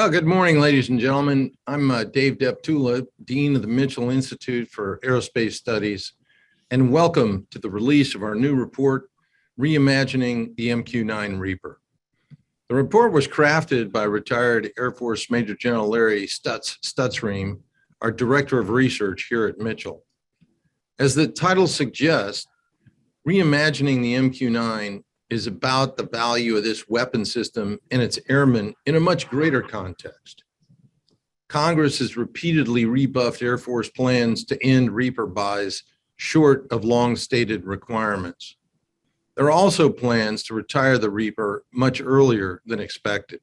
Well, good morning, ladies and gentlemen. I'm Dave Deptula, Dean of the Mitchell Institute for Aerospace Studies, and welcome to the release of our new report, Reimagining the MQ-9 Reaper. The report was crafted by retired Air Force Major General Larry Stutzriem, our Director of Research here at Mitchell. As the title suggests, Reimagining the MQ-9 is about the value of this weapon system and its airmen in a much greater context. Congress has repeatedly rebuffed Air Force plans to end Reaper buys short of long-stated requirements. There are also plans to retire the Reaper much earlier than expected.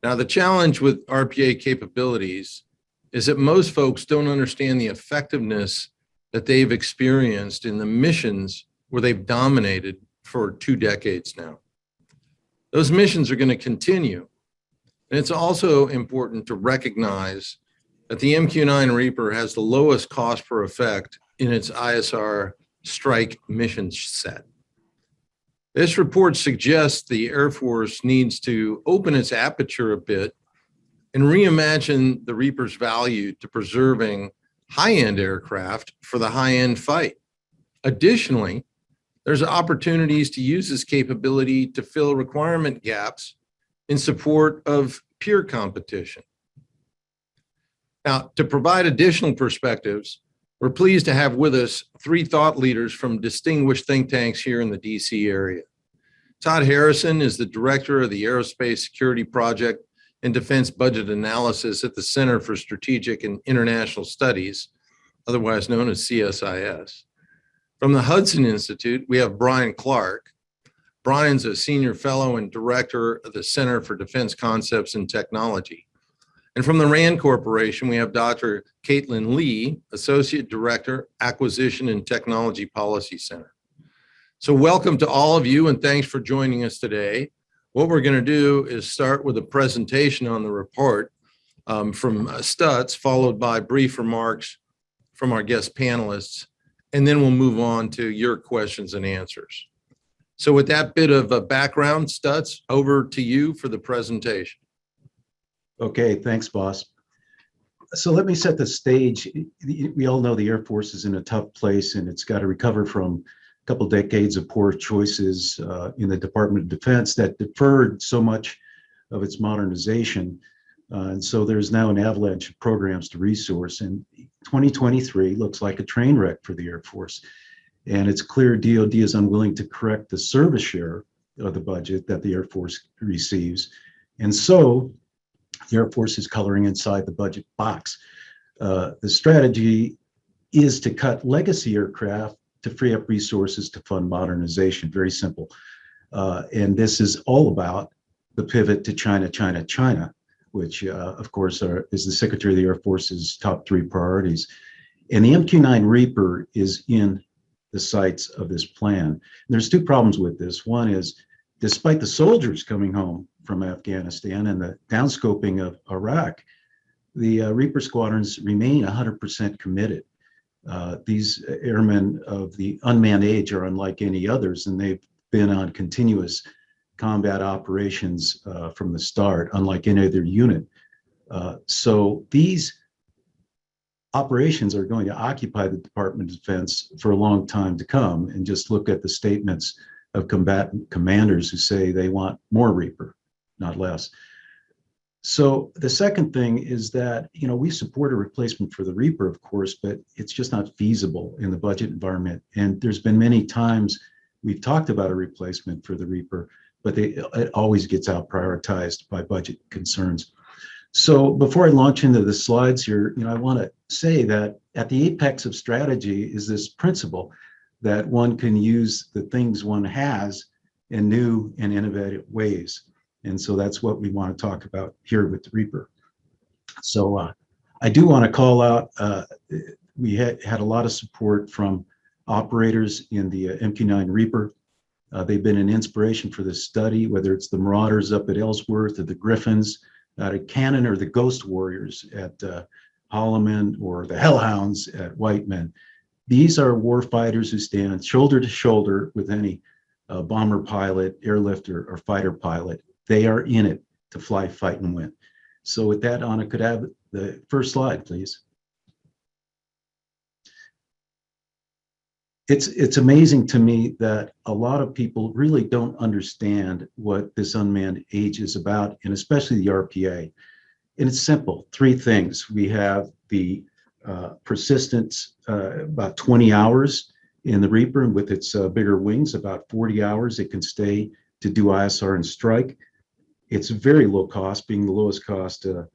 Now, the challenge with RPA capabilities is that most folks don't understand the effectiveness that they've experienced in the missions where they've dominated for 2 decades now. Those missions are going to continue. And it's also important to recognize that the MQ-9 Reaper has the lowest cost per effect in its ISR strike mission set. This report suggests the Air Force needs to open its aperture a bit and reimagine the Reaper's value to preserving high-end aircraft for the high-end fight. Additionally, there's opportunities to use this capability to fill requirement gaps in support of peer competition. Now, to provide additional perspectives, we're pleased to have with us 3 thought leaders from distinguished think tanks here in the DC area. Todd Harrison is the director of the Aerospace Security Project and Defense Budget Analysis at the Center for Strategic and International Studies, otherwise known as CSIS. From the Hudson Institute, we have Bryan. Bryan's a senior fellow and director of the Center for Defense Concepts and Technology. And from the RAND Corporation, we have Dr. Caitlin Lee, Associate Director, Acquisition and Technology Policy Center. So welcome to all of you, and thanks for joining us today. What we're going to do is start with a presentation on the report from Stutz, followed by brief remarks from our guest panelists, and then we'll move on to your questions and answers. So with that bit of background, Stutz, over to you for the presentation. Okay, thanks, boss. So let me set the stage. We all know the Air Force is in a tough place, and it's got to recover from a couple decades of poor choices in the Department of Defense that deferred so much of its modernization. And so there's now an avalanche of programs to resource, and 2023 looks like a train wreck for the Air Force. And it's clear DoD is unwilling to correct the service share of the budget that the Air Force receives. And so the Air Force is coloring inside the budget box. The strategy is to cut legacy aircraft to free up resources to fund modernization. Very simple. And this is all about the pivot to China, China, China, which of course is the Secretary of the Air Force's top 3 priorities. And the MQ-9 Reaper is in the sights of this plan. And there's 2 problems with this. One is, despite the soldiers coming home from Afghanistan and the downscoping of Iraq, the Reaper squadrons remain 100% committed. These airmen of the unmanned age are unlike any others, and they've been on continuous combat operations from the start, unlike any other unit. So these operations are going to occupy the Department of Defense for a long time to come. And just look at the statements of combatant commanders who say they want more Reaper, not less. So the second thing is that, we support a replacement for the Reaper, of course, but it's just not feasible in the budget environment. And there's been many times we've talked about a replacement for the Reaper, but it always gets out prioritized by budget concerns. So before I launch into the slides here, I want to say that at the apex of strategy is this principle that one can use the things one has in new and innovative ways. And so that's what we want to talk about here with the Reaper. So I do want to call out, we had a lot of support from operators in the MQ-9 Reaper. They've been an inspiration for this study, whether it's the Marauders up at Ellsworth or the Griffins out at Cannon or the Ghost Warriors at Holloman or the Hellhounds at Whiteman. These are warfighters who stand shoulder to shoulder with any bomber pilot, airlifter, or fighter pilot. They are in it to fly, fight, and win. So with that, Anna, could I have the first slide, please? It's amazing to me that a lot of people really don't understand what this unmanned age is about, and especially the RPA. And it's simple, three things. We have the persistence, about 20 hours in the Reaper, and with its bigger wings, about 40 hours it can stay to do ISR and strike. It's very low cost, being the lowest cost to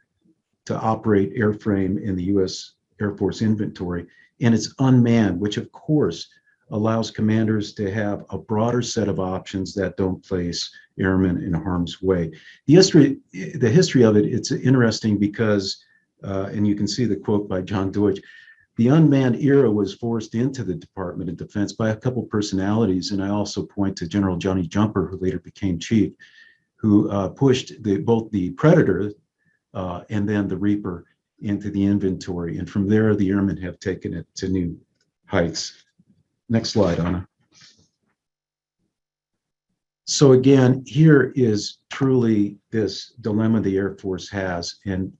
operate airframe in the U.S. Air Force inventory. And it's unmanned, which of course allows commanders to have a broader set of options that don't place airmen in harm's way. The history of it, it's interesting because, and you can see the quote by John Deutsch, the unmanned era was forced into the Department of Defense by a couple personalities. And I also point to General Johnny Jumper, who later became chief, who pushed both the Predator and then the Reaper into the inventory. And from there, the airmen have taken it to new heights. Next slide, Anna. So again, here is truly this dilemma the Air Force has, and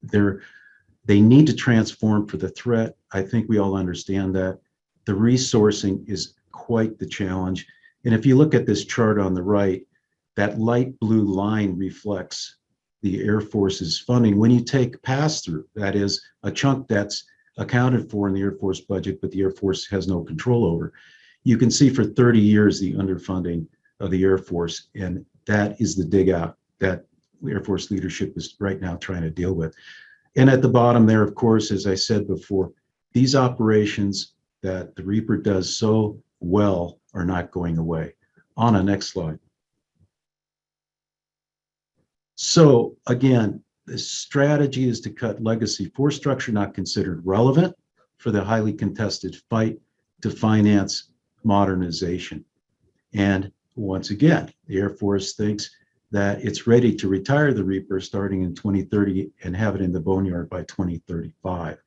they need to transform for the threat. I think we all understand that. The resourcing is quite the challenge. And if you look at this chart on the right, that light blue line reflects the Air Force's funding. When you take pass-through, that is a chunk that's accounted for in the Air Force budget, but the Air Force has no control over, you can see for 30 years the underfunding of the Air Force, and that is the dig out that the Air Force leadership is right now trying to deal with. And at the bottom there, of course, as I said before, these operations that the Reaper does so well are not going away. Anna, next slide. So again, the strategy is to cut legacy force structure not considered relevant for the highly contested fight to finance modernization. And once again, the Air Force thinks that it's ready to retire the Reaper starting in 2030 and have it in the boneyard by 2035.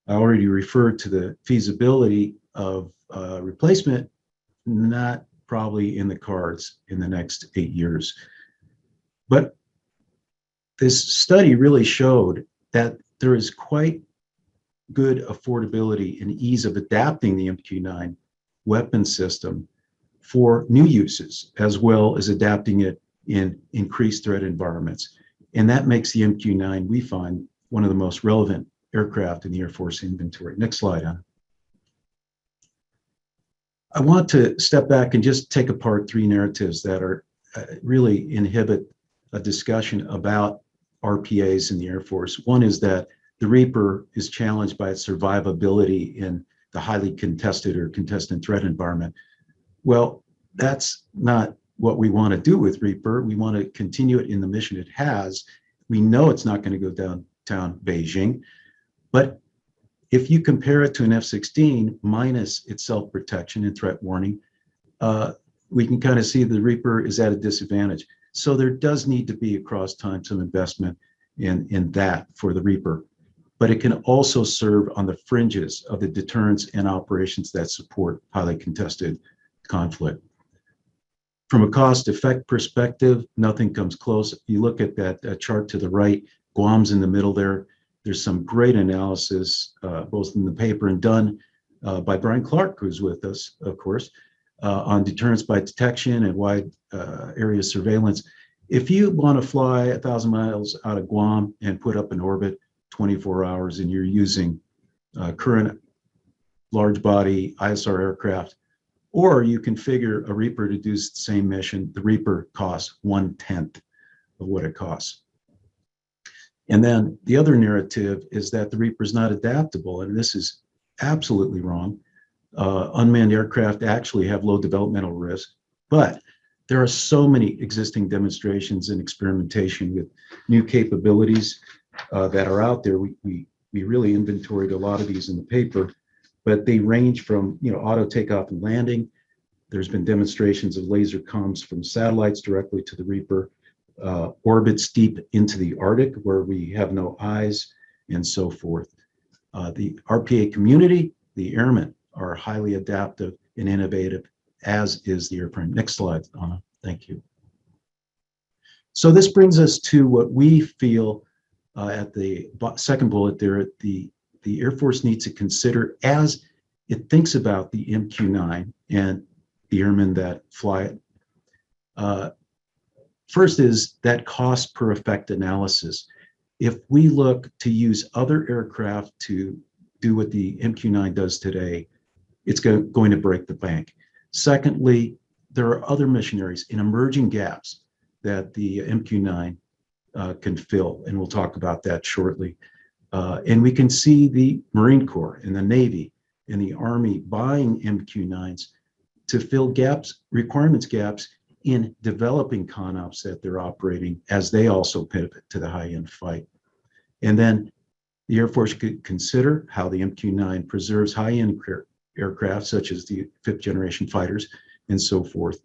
I already referred to the feasibility of replacement, not probably in the cards in the next 8 years. But this study really showed that there is quite good affordability and ease of adapting the MQ-9 weapon system for new uses, as well as adapting it in increased threat environments. And that makes the MQ-9, we find, one of the most relevant aircraft in the Air Force inventory. Next slide, Anna. I want to step back and just take apart three narratives that are really inhibit a discussion about RPAs in the Air Force. One is that the Reaper is challenged by its survivability in the highly contested or contested threat environment. Well, that's not what we want to do with Reaper. We want to continue it in the mission it has. We know it's not going to go downtown Beijing, but if you compare it to an F-16 minus its self-protection and threat warning, we can kind of see the Reaper is at a disadvantage. So there does need to be across time some investment in that for the Reaper, but it can also serve on the fringes of the deterrence and operations that support highly contested conflict. From a cost effect perspective, nothing comes close. If you look at that chart to the right, Guam's in the middle there. There's some great analysis, both in the paper and done by Bryan Clark, who's with us, of course, on deterrence by detection and wide area surveillance. If you want to fly 1,000 miles out of Guam and put up an orbit 24 hours and you're using current large body ISR aircraft, or you configure a Reaper to do the same mission, the Reaper costs 1/10 of what it costs. And then the other narrative is that the Reaper is not adaptable, and this is absolutely wrong. Unmanned aircraft actually have low developmental risk, but there are so many existing demonstrations and experimentation with new capabilities that are out there. We really inventoried a lot of these in the paper, but they range from auto takeoff and landing. There's been demonstrations of laser comms from satellites directly to the Reaper, orbits deep into the Arctic where we have no eyes, and so forth. The RPA community, the airmen, are highly adaptive and innovative, as is the airframe. Next slide, Anna. Thank you. So this brings us to what we feel at the second bullet there, the Air Force needs to consider as it thinks about the MQ-9 and the airmen that fly it. First is that cost per effect analysis. If we look to use other aircraft to do what the MQ-9 does today, it's going to break the bank. Secondly, there are other mission areas and emerging gaps that the MQ-9 can fill, and we'll talk about that shortly. And we can see the Marine Corps and the Navy and the Army buying MQ-9s to fill gaps, requirements gaps in developing CONOPs that they're operating as they also pivot to the high-end fight. And then the Air Force could consider how the MQ-9 preserves high-end aircraft, such as the fifth-generation fighters and so forth.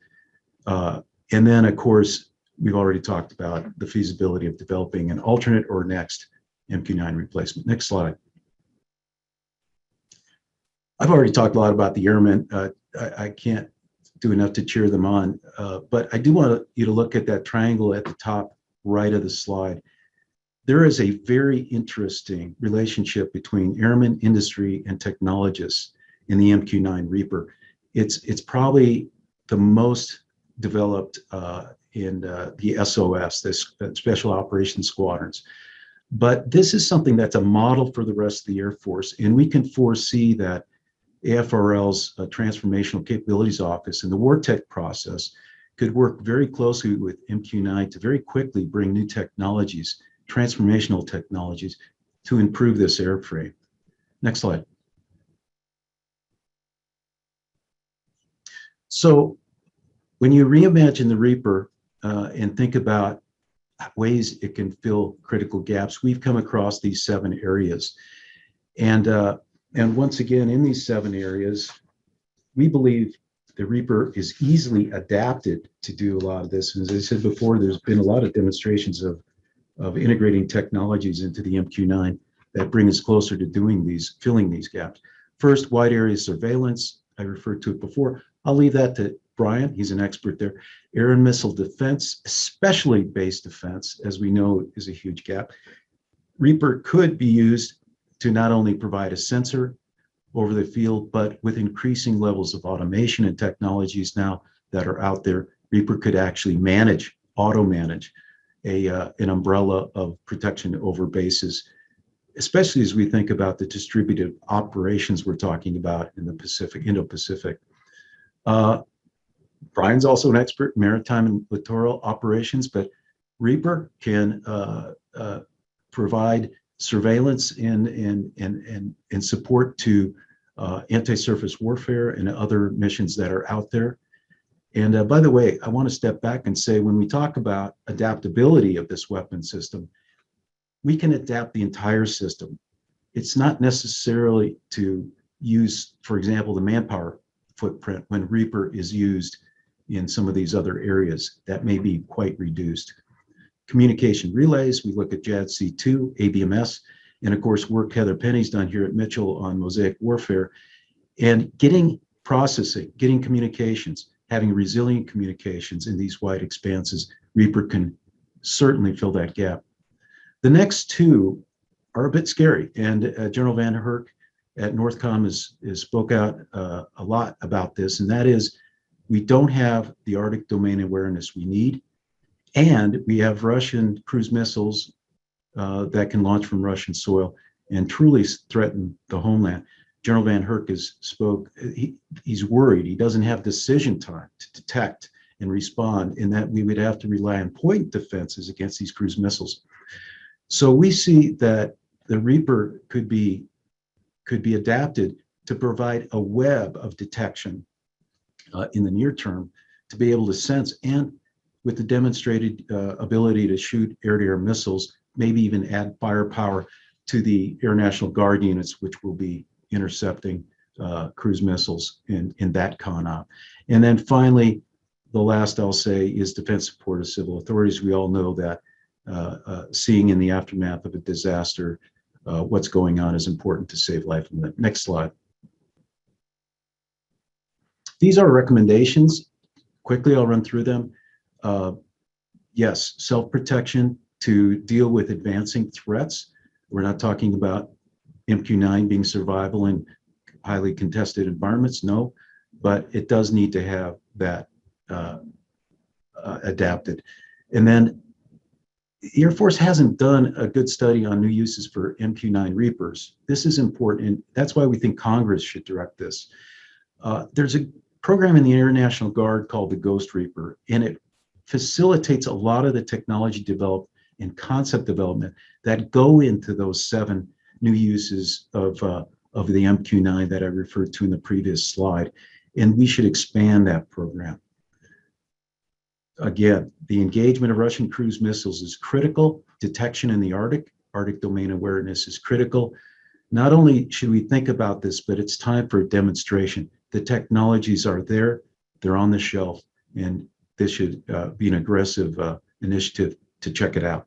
And then, of course, we've already talked about the feasibility of developing an alternate or next MQ-9 replacement. Next slide. I've already talked a lot about the airmen. I can't do enough to cheer them on, but I do want you to look at that triangle at the top right of the slide. There is a very interesting relationship between airmen, industry, and technologists in the MQ-9 Reaper. It's probably the most developed in the SOS, this Special Operations Squadrons. But this is something that's a model for the rest of the Air Force, and we can foresee that AFRL's Transformational Capabilities Office and the War Tech process could work very closely with MQ-9 to very quickly bring new technologies, transformational technologies, to improve this airframe. Next slide. So when you reimagine the Reaper and think about ways it can fill critical gaps, we've come across these 7 areas. And once again, in these 7 areas, we believe the Reaper is easily adapted to do a lot of this. And as I said before, there's been a lot of demonstrations of integrating technologies into the MQ-9 that bring us closer to filling these gaps. First, wide area surveillance. I referred to it before. I'll leave that to Bryan. He's an expert there. Air and missile defense, especially base defense, as we know, is a huge gap. Reaper could be used to not only provide a sensor over the field, but with increasing levels of automation and technologies now that are out there, Reaper could actually auto-manage an umbrella of protection over bases, especially as we think about the distributed operations we're talking about in the Pacific, Indo-Pacific. Bryan's also an expert in maritime and littoral operations, but Reaper can provide surveillance and support to anti-surface warfare and other missions that are out there. And by the way, I want to step back and say, when we talk about adaptability of this weapon system, we can adapt the entire system. It's not necessarily to use, for example, the manpower footprint when Reaper is used in some of these other areas that may be quite reduced. Communication relays, we look at JADC2, ABMS, and of course work Heather Penny's done here at Mitchell on Mosaic Warfare, and getting communications, having resilient communications in these wide expanses. Reaper can certainly fill that gap. The next 2 are a bit scary, and General Van Herk at Northcom has spoke out a lot about this, and that is we don't have the Arctic domain awareness we need, and we have Russian cruise missiles that can launch from Russian soil and truly threaten the homeland. General Van Herk he's worried he doesn't have decision time to detect and respond, in that we would have to rely on point defenses against these cruise missiles. So we see that the Reaper could be adapted to provide a web of detection in the near term, to be able to sense, and with the demonstrated ability to shoot air-to-air missiles, maybe even add firepower to the Air National Guard units, which will be intercepting cruise missiles in that CONOP. And then finally, the last I'll say is defense support of civil authorities. We all know that seeing in the aftermath of a disaster what's going on is important to save life. Next slide. These are recommendations. Quickly, I'll run through them. Yes, self-protection to deal with advancing threats. We're not talking about MQ-9 being survival in highly contested environments, no, but it does need to have that adapted. And then the Air Force hasn't done a good study on new uses for MQ-9 Reapers. This is important, and that's why we think Congress should direct this. There's a program in the Air National Guard called the Ghost Reaper, and it facilitates a lot of the technology developed and concept development that go into those 7 new uses of the MQ-9 that I referred to in the previous slide, and we should expand that program. Again, the engagement of Russian cruise missiles is critical. Detection in the Arctic domain awareness is critical. Not only should we think about this, but it's time for a demonstration. The technologies are there, they're on the shelf, and this should be an aggressive initiative to check it out.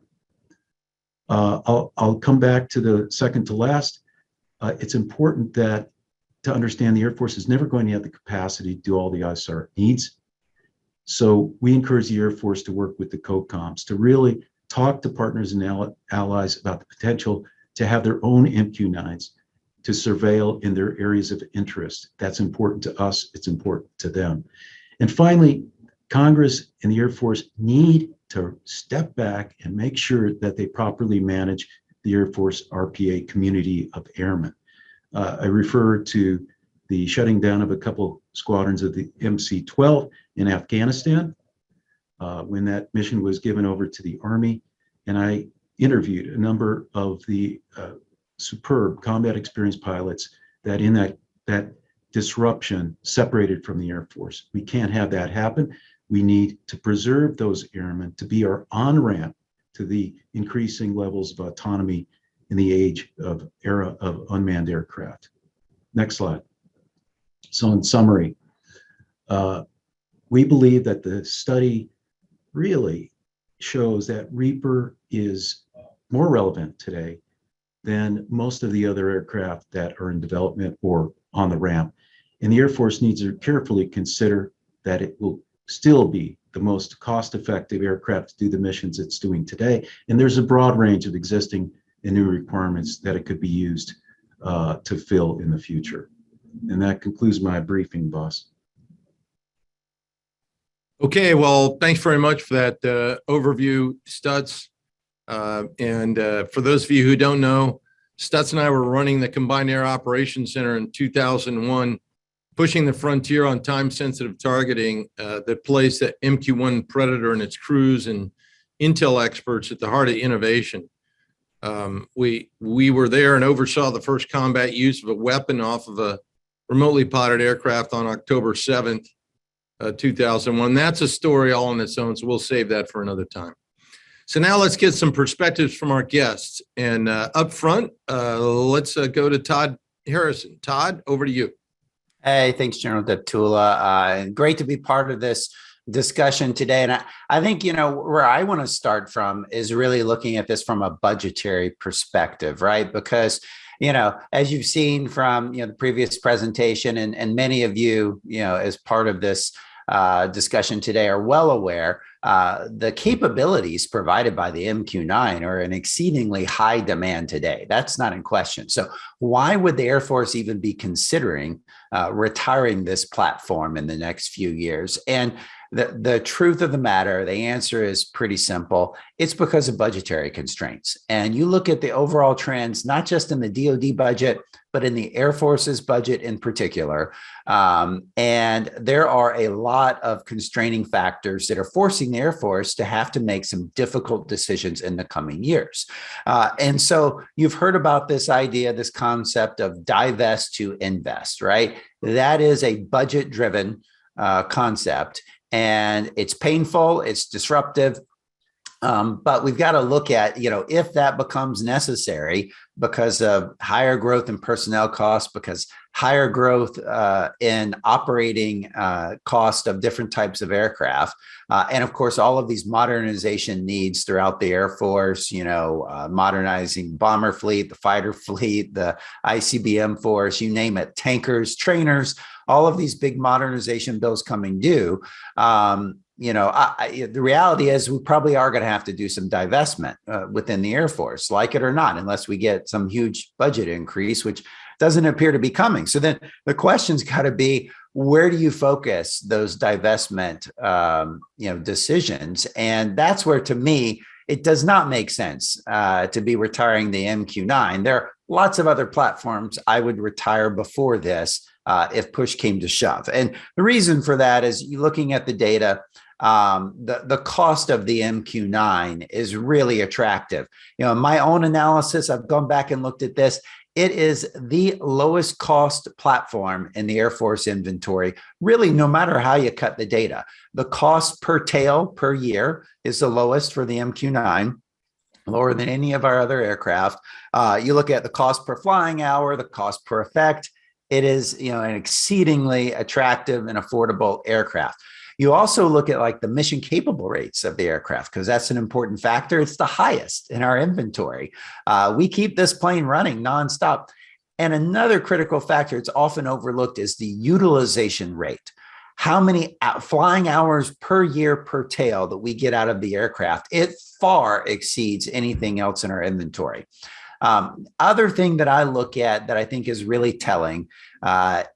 I'll come back to the second to last. It's important that to understand the Air Force is never going to have the capacity to do all the ISR needs. So we encourage the Air Force to work with the COCOMs to really talk to partners and allies about the potential to have their own MQ-9s to surveil in their areas of interest. That's important to us, it's important to them. And finally, Congress and the Air Force need to step back and make sure that they properly manage the Air Force RPA community of airmen. I refer to the shutting down of a couple squadrons of the MC-12 in Afghanistan when that mission was given over to the Army. And I interviewed a number of the superb combat experienced pilots that in that disruption separated from the Air Force. We can't have that happen. We need to preserve those airmen to be our on-ramp to the increasing levels of autonomy in the era of unmanned aircraft. Next slide. So in summary, we believe that the study really shows that Reaper is more relevant today than most of the other aircraft that are in development or on the ramp. And the Air Force needs to carefully consider that it will still be the most cost-effective aircraft to do the missions it's doing today. And there's a broad range of existing and new requirements that it could be used to fill in the future. And that concludes my briefing, boss. Okay, well, thanks very much for that overview, Stutz. For those of you who don't know, Stutz and I were running the Combined Air Operations Center in 2001, pushing the frontier on time-sensitive targeting that placed the MQ-1 Predator and its crews and intel experts at the heart of innovation. We were there and oversaw the first combat use of a weapon off of a remotely piloted aircraft on October 7th, 2001. That's a story all on its own, so we'll save that for another time. So now let's get some perspectives from our guests. And up front, let's go to Todd Harrison. Todd, over to you. Hey, thanks, General Deptula. And great to be part of this discussion today. And I think, where I want to start from is really looking at this from a budgetary perspective, right? Because, as you've seen from, the previous presentation and many of you, as part of this discussion today are well aware, the capabilities provided by the MQ-9 are in exceedingly high demand today. That's not in question. So why would the Air Force even be considering retiring this platform in the next few years? And the truth of the matter, the answer is pretty simple. It's because of budgetary constraints. And you look at the overall trends, not just in the DoD budget, but in the Air Force's budget in particular. And there are a lot of constraining factors that are forcing the Air Force to have to make some difficult decisions in the coming years. And so you've heard about this idea, this concept of divest to invest, right? That is a budget-driven concept. And it's painful, it's disruptive, but we've got to look at, if that becomes necessary because of higher growth in personnel costs, because higher growth in operating cost of different types of aircraft, and of course, all of these modernization needs throughout the Air Force, modernizing bomber fleet, the fighter fleet, the ICBM force, you name it, tankers, trainers, all of these big modernization bills coming due. the reality is we probably are going to have to do some divestment within the Air Force, like it or not, unless we get some huge budget increase, which doesn't appear to be coming. So then the question's got to be, where do you focus those divestment, decisions? And that's where, to me, it does not make sense to be retiring the MQ-9. There are lots of other platforms I would retire before this if push came to shove. And the reason for that is, you looking at the data, the cost of the MQ-9 is really attractive. In my own analysis, I've gone back and looked at this. It is the lowest cost platform in the Air Force inventory, really, no matter how you cut the data. The cost per tail per year is the lowest for the MQ-9, lower than any of our other aircraft. You look at the cost per flying hour, the cost per effect, it is an exceedingly attractive and affordable aircraft. You also look at like the mission capable rates of the aircraft, because that's an important factor. It's the highest in our inventory. We keep this plane running nonstop. And another critical factor it's often overlooked is the utilization rate. How many flying hours per year per tail that we get out of the aircraft? It far exceeds anything else in our inventory. Other thing that I look at that I think is really telling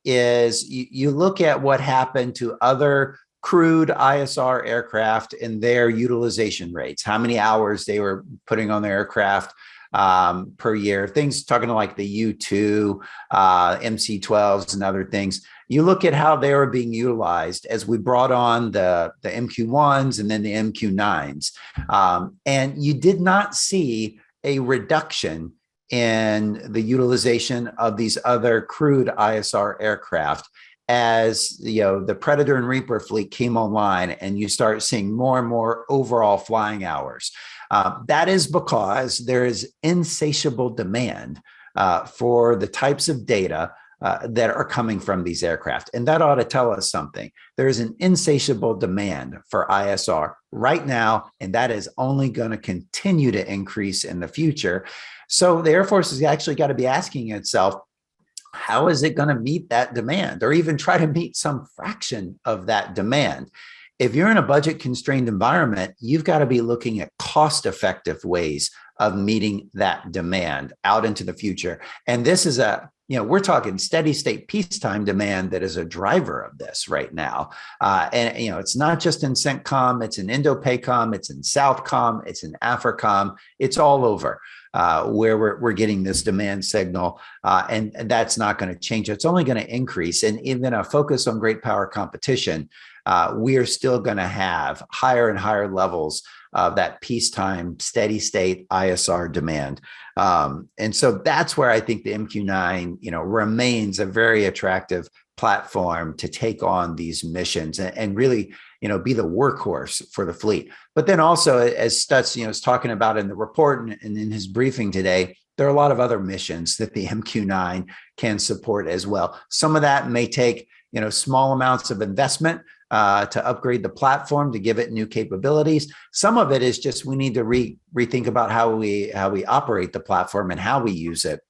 is you look at what happened to other crewed ISR aircraft and their utilization rates, how many hours they were putting on their aircraft per year, things talking to like the U-2, MC-12s and other things. You look at how they were being utilized as we brought on the MQ-1s and then the MQ-9s. And you did not see a reduction in the utilization of these other crewed ISR aircraft as the Predator and Reaper fleet came online, and you start seeing more and more overall flying hours. That is because there is insatiable demand for the types of data that are coming from these aircraft. And that ought to tell us something. There is an insatiable demand for ISR right now, and that is only going to continue to increase in the future. So the Air Force has actually got to be asking itself, how is it going to meet that demand, or even try to meet some fraction of that demand? If you're in a budget constrained environment, you've got to be looking at cost effective ways of meeting that demand out into the future. And this is we're talking steady state peacetime demand that is a driver of this right now. And it's not just in CENTCOM, it's in Indo-PACOM, it's in SouthCom, it's in AFRICOM, it's all over where we're getting this demand signal. And that's not going to change. It's only going to increase. And even a focus on great power competition, we are still going to have higher and higher levels of that peacetime, steady state ISR demand. And so that's where I think the MQ-9, remains a very attractive platform to take on these missions and really, be the workhorse for the fleet. But then also, as Stutz, is talking about in the report and in his briefing today, there are a lot of other missions that the MQ-9 can support as well. Some of that may take, small amounts of investment to upgrade the platform, to give it new capabilities. Some of it is just we need to rethink about how we operate the platform and how we use it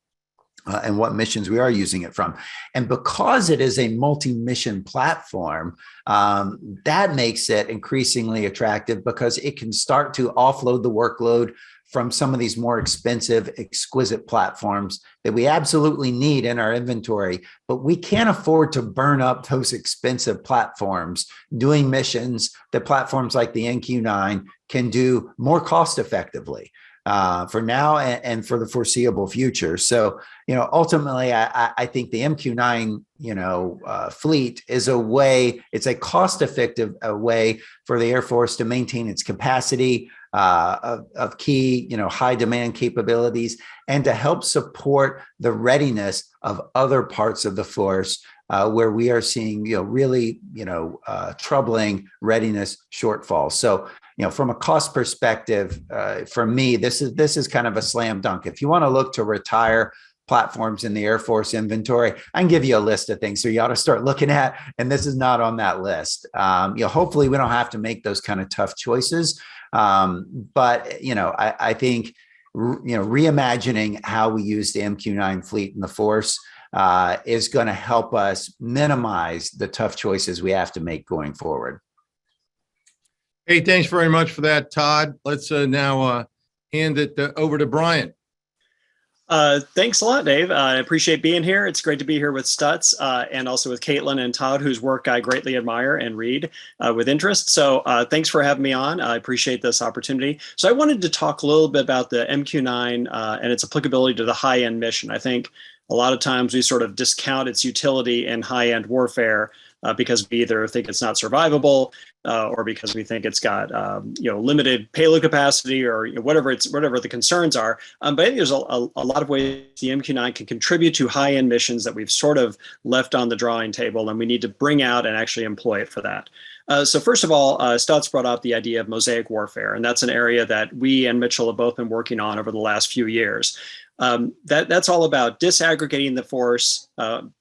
and what missions we are using it from. And because it is a multi-mission platform, that makes it increasingly attractive because it can start to offload the workload from some of these more expensive, exquisite platforms that we absolutely need in our inventory, but we can't afford to burn up those expensive platforms doing missions that platforms like the MQ-9 can do more cost effectively for now and for the foreseeable future. So, ultimately, I think the MQ-9, fleet is it's a cost effective way for the Air Force to maintain its capacity, of key, high demand capabilities, and to help support the readiness of other parts of the force where we are seeing, really, troubling readiness shortfalls. So, from a cost perspective, for me, this is kind of a slam dunk. If you want to look to retire platforms in the Air Force inventory, I can give you a list of things so you ought to start looking at, and this is not on that list. Hopefully we don't have to make those kind of tough choices. But, I think, reimagining how we use the MQ-9 fleet in the force is going to help us minimize the tough choices we have to make going forward. Hey, thanks very much for that, Todd. Let's now hand it over to Bryan. Thanks a lot, Dave. I appreciate being here. It's great to be here with Stutz and also with Caitlin and Todd, whose work I greatly admire and read with interest. So thanks for having me on. I appreciate this opportunity. So I wanted to talk a little bit about the MQ-9 and its applicability to the high-end mission. I think a lot of times we sort of discount its utility in high-end warfare because we either think it's not survivable or because we think it's got limited payload capacity or whatever the concerns are. But I think there's a lot of ways the MQ-9 can contribute to high-end missions that we've sort of left on the drawing table, and we need to bring out and actually employ it for that. So first of all, Stutz brought up the idea of mosaic warfare, and that's an area that we and Mitchell have both been working on over the last few years. That's all about disaggregating the force,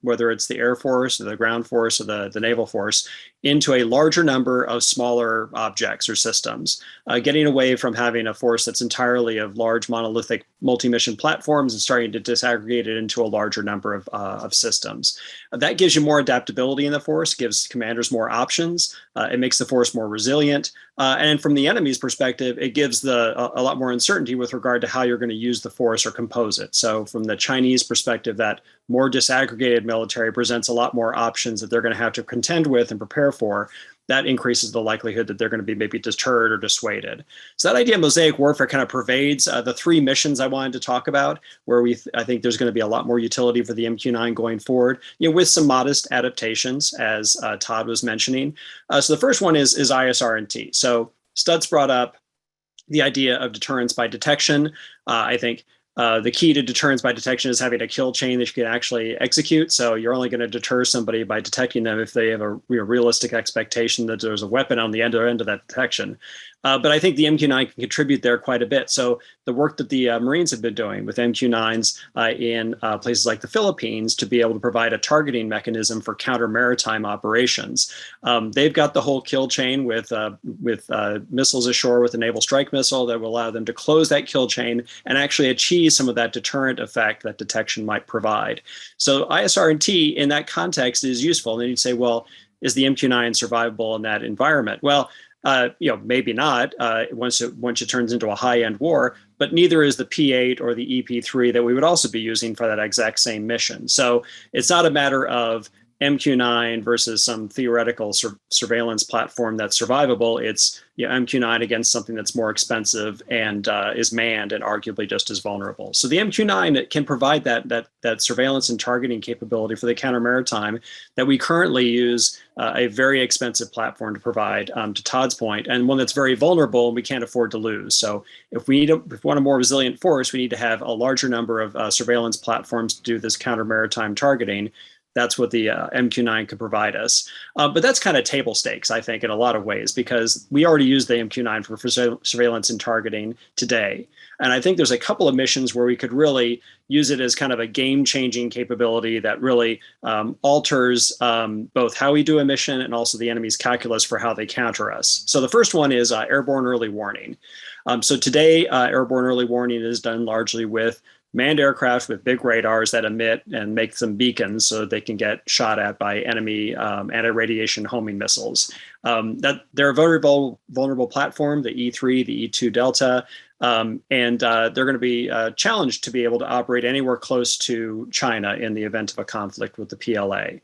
whether it's the Air Force or the ground force or the naval force, into a larger number of smaller objects or systems, getting away from having a force that's entirely of large monolithic multi-mission platforms and starting to disaggregate it into a larger number of systems. That gives you more adaptability in the force, gives commanders more options, it makes the force more resilient, and from the enemy's perspective, it gives a lot more uncertainty with regard to how you're going to use the force or compose it. So from the Chinese perspective, that more disaggregated military presents a lot more options that they're going to have to contend with and prepare for. That increases the likelihood that they're going to be maybe deterred or dissuaded. So that idea of mosaic warfare kind of pervades the three missions I wanted to talk about, where I think there's going to be a lot more utility for the MQ-9 going forward, with some modest adaptations, as Todd was mentioning. So the first one is ISR&T. So Stutz brought up the idea of deterrence by detection. I think the key to deterrence by detection is having a kill chain that you can actually execute. So you're only going to deter somebody by detecting them if they have a realistic expectation that there's a weapon on the end of that detection. But I think the MQ-9 can contribute there quite a bit. So the work that the Marines have been doing with MQ-9s in places like the Philippines to be able to provide a targeting mechanism for counter-maritime operations. They've got the whole kill chain with missiles ashore with a naval strike missile that will allow them to close that kill chain and actually achieve some of that deterrent effect that detection might provide. So ISR&T in that context is useful. And then you'd say, well, is the MQ-9 survivable in that environment? Well, maybe not once it turns into a high-end war, but neither is the P-8 or the EP-3 that we would also be using for that exact same mission. So it's not a matter of MQ-9 versus some theoretical surveillance platform that's survivable. It's MQ-9 against something that's more expensive and is manned and arguably just as vulnerable. So the MQ-9 can provide that surveillance and targeting capability for the counter-maritime that we currently use a very expensive platform to provide, to Todd's point, and one that's very vulnerable and we can't afford to lose. So if we want a more resilient force, we need to have a larger number of surveillance platforms to do this counter-maritime targeting. That's what the MQ-9 could provide us. But that's kind of table stakes, I think, in a lot of ways, because we already use the MQ-9 for surveillance and targeting today. And I think there's a couple of missions where we could really use it as kind of a game-changing capability that really alters both how we do a mission and also the enemy's calculus for how they counter us. So the first one is airborne early warning. So today, airborne early warning is done largely with manned aircraft with big radars that emit and make some beacons so that they can get shot at by enemy anti-radiation homing missiles. That they're a very vulnerable platform, the E3, the E2 Delta, and they're going to be challenged to be able to operate anywhere close to China in the event of a conflict with the PLA.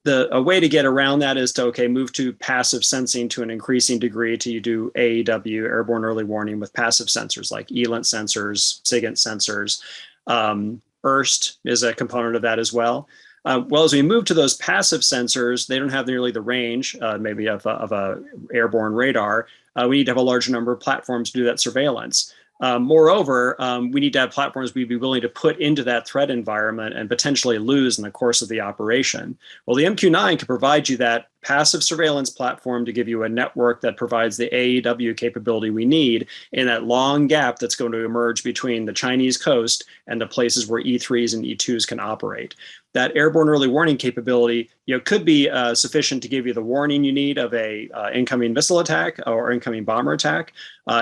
A way to get around that is to, move to passive sensing to an increasing degree till you do AEW, airborne early warning, with passive sensors like ELINT sensors, SIGINT sensors. IRST is a component of that as well. Well, as we move to those passive sensors, they don't have nearly the range, maybe of a airborne radar. We need to have a larger number of platforms to do that surveillance. Moreover, we need to have platforms we'd be willing to put into that threat environment and potentially lose in the course of the operation. Well, the MQ-9 can provide you that passive surveillance platform to give you a network that provides the AEW capability we need in that long gap that's going to emerge between the Chinese coast and the places where E3s and E2s can operate. That airborne early warning capability, could be sufficient to give you the warning you need of a incoming missile attack or incoming bomber attack.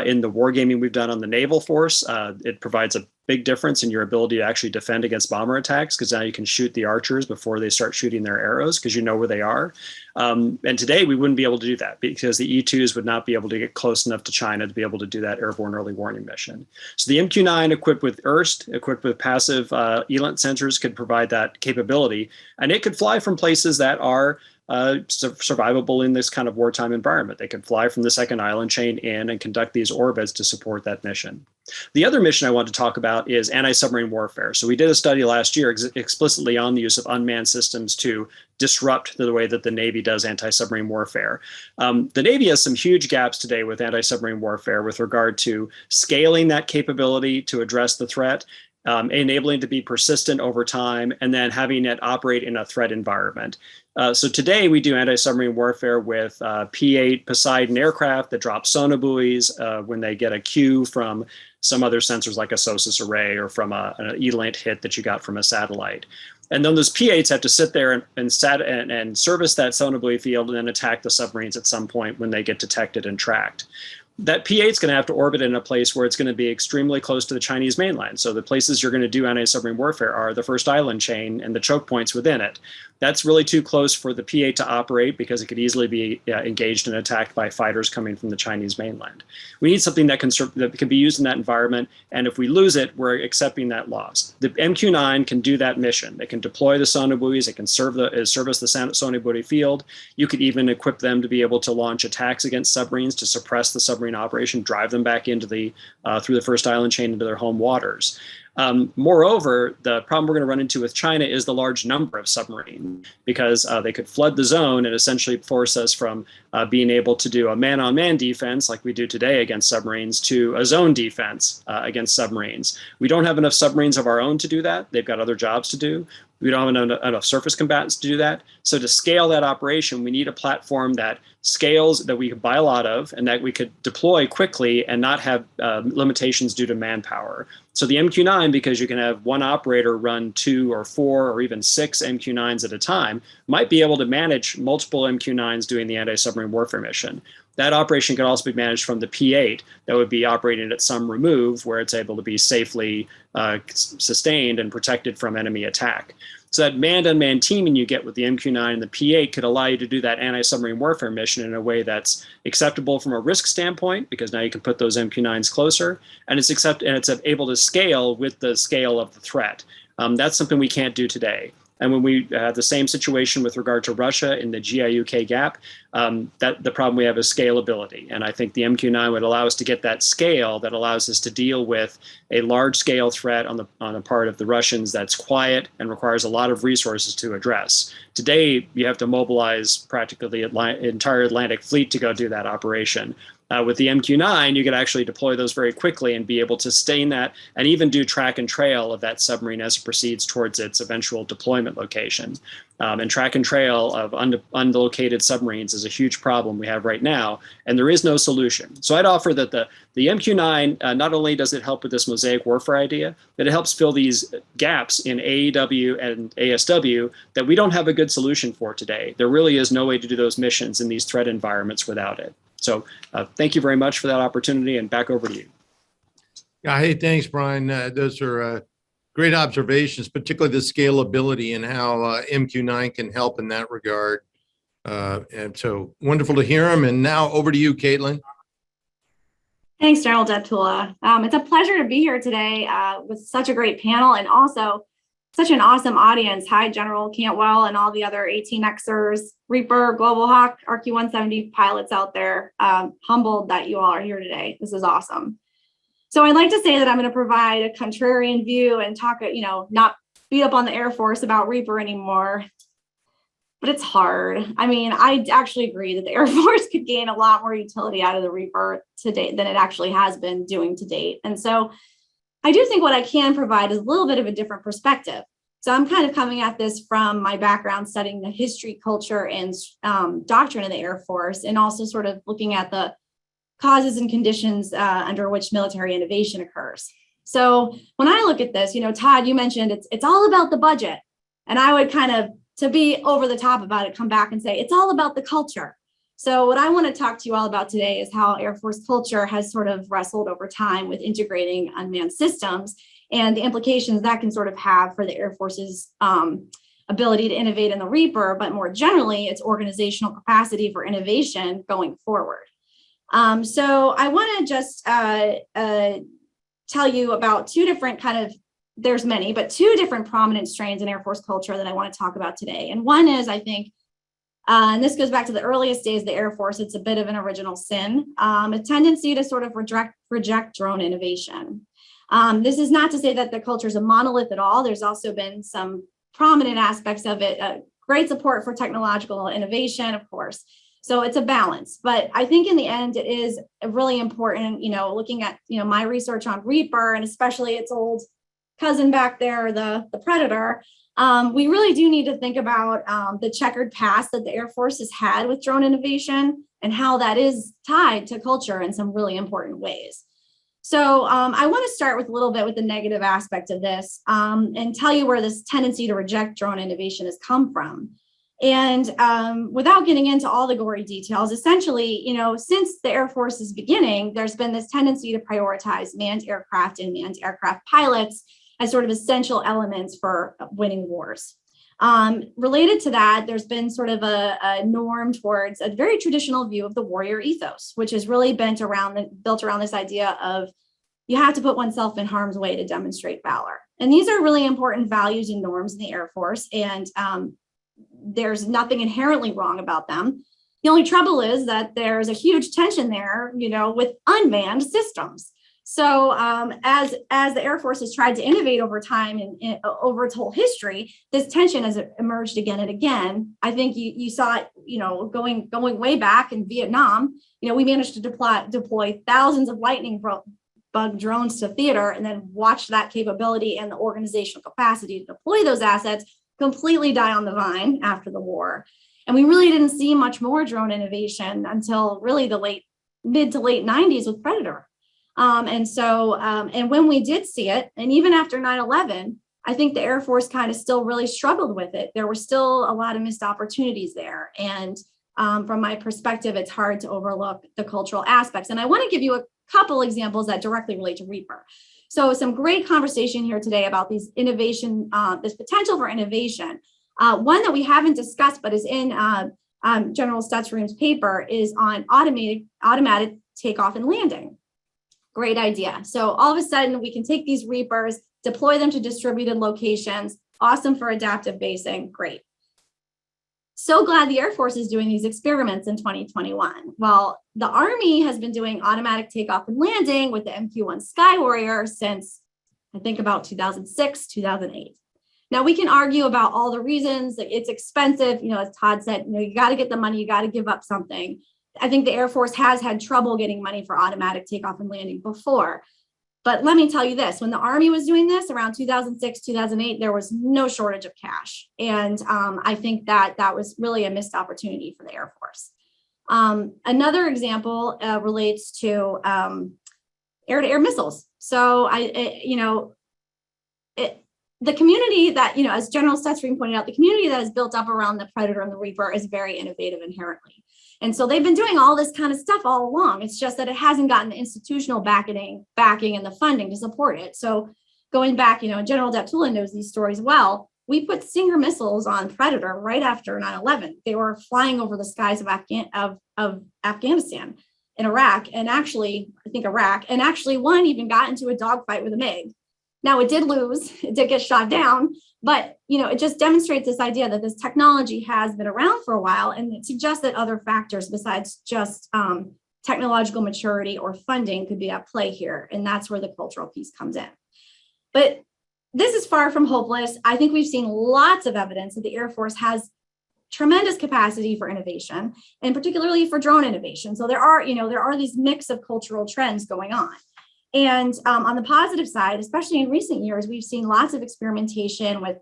In the wargaming we've done on the naval force, it provides a big difference in your ability to actually defend against bomber attacks, because now you can shoot the archers before they start shooting their arrows because you know where they are. And today we wouldn't be able to do that because the E-2s would not be able to get close enough to China to be able to do that airborne early warning mission. So the MQ-9 equipped with IRST, equipped with passive ELINT sensors could provide that capability. And it could fly from places that are survivable in this kind of wartime environment. They could fly from the second island chain in and conduct these orbits to support that mission. The other mission I want to talk about is anti-submarine warfare. So we did a study last year explicitly on the use of unmanned systems to disrupt the way that the Navy does anti-submarine warfare. The Navy has some huge gaps today with anti-submarine warfare with regard to scaling that capability to address the threat, enabling it to be persistent over time, and then having it operate in a threat environment. So today we do anti-submarine warfare with P-8 Poseidon aircraft that drop sonobuoys when they get a cue from some other sensors like a SOSUS array or from an ELINT hit that you got from a satellite. And then those P-8s have to sit there and service that sonobuoy field and then attack the submarines at some point when they get detected and tracked. That P-8 is going to have to orbit in a place where it's going to be extremely close to the Chinese mainland. So the places you're going to do anti-submarine warfare are the first island chain and the choke points within it. That's really too close for the P-8 to operate because it could easily be engaged and attacked by fighters coming from the Chinese mainland. We need something that can be used in that environment, and if we lose it, we're accepting that loss. The MQ-9 can do that mission. They can deploy the sonobuoys, it can service the sonobuoy field. You could even equip them to be able to launch attacks against submarines to suppress the submarine operation, drive them back into through the first island chain into their home waters. Moreover, the problem we're going to run into with China is the large number of submarines, because they could flood the zone and essentially force us from being able to do a man-on-man defense like we do today against submarines to a zone defense against submarines. We don't have enough submarines of our own to do that. They've got other jobs to do. We don't have enough surface combatants to do that. So to scale that operation, we need a platform that scales, that we could buy a lot of, and that we could deploy quickly and not have limitations due to manpower. So the MQ-9, because you can have one operator run 2 or 4 or even 6 MQ-9s at a time, might be able to manage multiple MQ-9s doing the anti-submarine warfare mission. That operation could also be managed from the P-8 that would be operating at some remove where it's able to be safely sustained and protected from enemy attack. So that manned-unmanned teaming you get with the MQ-9 and the P-8 could allow you to do that anti-submarine warfare mission in a way that's acceptable from a risk standpoint, because now you can put those MQ-9s closer, and it's able to scale with the scale of the threat. That's something we can't do today. And when we have the same situation with regard to Russia in the GIUK gap, that the problem we have is scalability. And I think the MQ-9 would allow us to get that scale that allows us to deal with a large-scale threat on the part of the Russians that's quiet and requires a lot of resources to address. Today, you have to mobilize practically the entire Atlantic fleet to go do that operation. With the MQ-9, you could actually deploy those very quickly and be able to sustain that and even do track and trail of that submarine as it proceeds towards its eventual deployment location. And track and trail of unlocated submarines is a huge problem we have right now, and there is no solution. So I'd offer that the MQ-9, not only does it help with this mosaic warfare idea, but it helps fill these gaps in AEW and ASW that we don't have a good solution for today. There really is no way to do those missions in these threat environments without it. So thank you very much for that opportunity, and back over to you. Yeah, hey, thanks, Bryan. Those are great observations, particularly the scalability and how MQ-9 can help in that regard. And so wonderful to hear them. And now over to you, Caitlin. Thanks, General Deptula. It's a pleasure to be here today with such a great panel and also such an awesome audience. Hi, General Cantwell and all the other 18Xers, Reaper, Global Hawk, RQ-170 pilots out there. Humbled that you all are here today. This is awesome. So I'd like to say that I'm going to provide a contrarian view and talk, not beat up on the Air Force about Reaper anymore, but it's hard. I mean, I actually agree that the Air Force could gain a lot more utility out of the Reaper to date than it actually has been doing to date. And so I do think what I can provide is a little bit of a different perspective. So I'm kind of coming at this from my background studying the history, culture, and doctrine of the Air Force, and also sort of looking at the causes and conditions under which military innovation occurs. So when I look at this, Todd, you mentioned it's all about the budget. And I would kind of, to be over the top about it, come back and say, it's all about the culture. So what I want to talk to you all about today is how Air Force culture has sort of wrestled over time with integrating unmanned systems and the implications that can sort of have for the Air Force's ability to innovate in the Reaper, but more generally, its organizational capacity for innovation going forward. So I want to just tell you about two different there's many, but two different prominent strains in Air Force culture that I want to talk about today. And one is, I think, and this goes back to the earliest days of the Air Force, it's a bit of an original sin, a tendency to sort of reject drone innovation. This is not to say that the culture is a monolith at all. There's also been some prominent aspects of it, great support for technological innovation, of course. So it's a balance, but I think in the end, it is really important, looking at, my research on Reaper and especially its old cousin back there, the Predator. We really do need to think about the checkered past that the Air Force has had with drone innovation and how that is tied to culture in some really important ways. So I want to start with a little bit with the negative aspect of this and tell you where this tendency to reject drone innovation has come from. And without getting into all the gory details, essentially, since the Air Force's beginning, there's been this tendency to prioritize manned aircraft and manned aircraft pilots as sort of essential elements for winning wars. Related to that, there's been sort of a norm towards a very traditional view of the warrior ethos, which is really built around this idea of you have to put oneself in harm's way to demonstrate valor. And these are really important values and norms in the Air Force, and there's nothing inherently wrong about them. The only trouble is that there's a huge tension there, with unmanned systems. So as the Air Force has tried to innovate over time and over its whole history, this tension has emerged again and again. I think you saw it, going way back in Vietnam. We managed to deploy thousands of lightning bug drones to theater and then watch that capability and the organizational capacity to deploy those assets completely die on the vine after the war. And we really didn't see much more drone innovation until really the mid to late 90s with Predator. And when we did see it, and even after 9/11, I think the Air Force kind of still really struggled with it. There were still a lot of missed opportunities there. And from my perspective, it's hard to overlook the cultural aspects. And I want to give you a couple examples that directly relate to Reaper. So some great conversation here today about these innovation, this potential for innovation. One that we haven't discussed, but is in General Stutzriem's paper, is on automatic takeoff and landing. Great idea. So all of a sudden we can take these Reapers, deploy them to distributed locations. Awesome for adaptive basing. Great. So glad the Air Force is doing these experiments in 2021. Well, the Army has been doing automatic takeoff and landing with the MQ-9 Sky Warrior since, I think, about 2006, 2008. Now, we can argue about all the reasons that it's expensive. As Todd said, you got to get the money, you got to give up something. I think the Air Force has had trouble getting money for automatic takeoff and landing before. But let me tell you this, when the Army was doing this around 2006, 2008, there was no shortage of cash. And I think that was really a missed opportunity for the Air Force. Another example relates to air-to-air missiles. So the community that, as General Stutzriem pointed out, the community that is built up around the Predator and the Reaper is very innovative inherently. And so they've been doing all this kind of stuff all along. It's just that it hasn't gotten the institutional backing and the funding to support it. So going back, General Deptula knows these stories well. We put Stinger missiles on Predator right after 9/11. They were flying over the skies of Afghanistan and Iraq, and actually one even got into a dogfight with a MiG. Now, it did lose, it did get shot down, but it just demonstrates this idea that this technology has been around for a while, and it suggests that other factors besides just technological maturity or funding could be at play here, and that's where the cultural piece comes in. But this is far from hopeless. I think we've seen lots of evidence that the Air Force has tremendous capacity for innovation, and particularly for drone innovation. So there are these mix of cultural trends going on. And on the positive side, especially in recent years, we've seen lots of experimentation with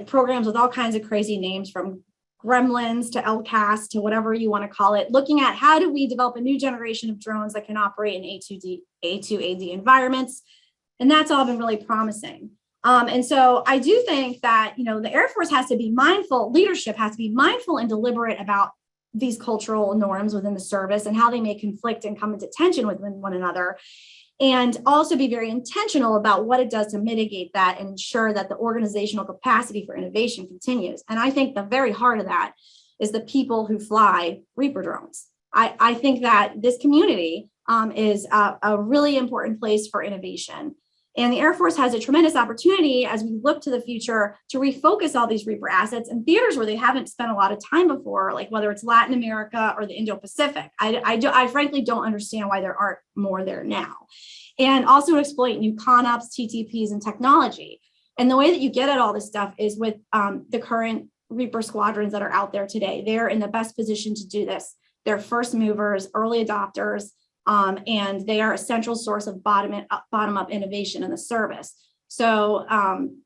programs with all kinds of crazy names, from Gremlins to LCAS to whatever you want to call it, looking at how do we develop a new generation of drones that can operate in A2AD environments. And that's all been really promising. And so I do think that, the Air Force has to be mindful, leadership has to be mindful and deliberate about these cultural norms within the service and how they may conflict and come into tension with one another. and also be very intentional about what it does to mitigate that and ensure that the organizational capacity for innovation continues. And I think the very heart of that is the people who fly Reaper drones. I think that this community is a really important place for innovation. And the Air Force has a tremendous opportunity as we look to the future to refocus all these Reaper assets in theaters where they haven't spent a lot of time before, like whether it's Latin America or the Indo-Pacific. I frankly don't understand why there aren't more there now. And also to exploit new CONOPS, TTPs, and technology. And the way that you get at all this stuff is with the current Reaper squadrons that are out there today. They're in the best position to do this. They're first movers, early adopters, and they are a central source of bottom-up innovation in the service. So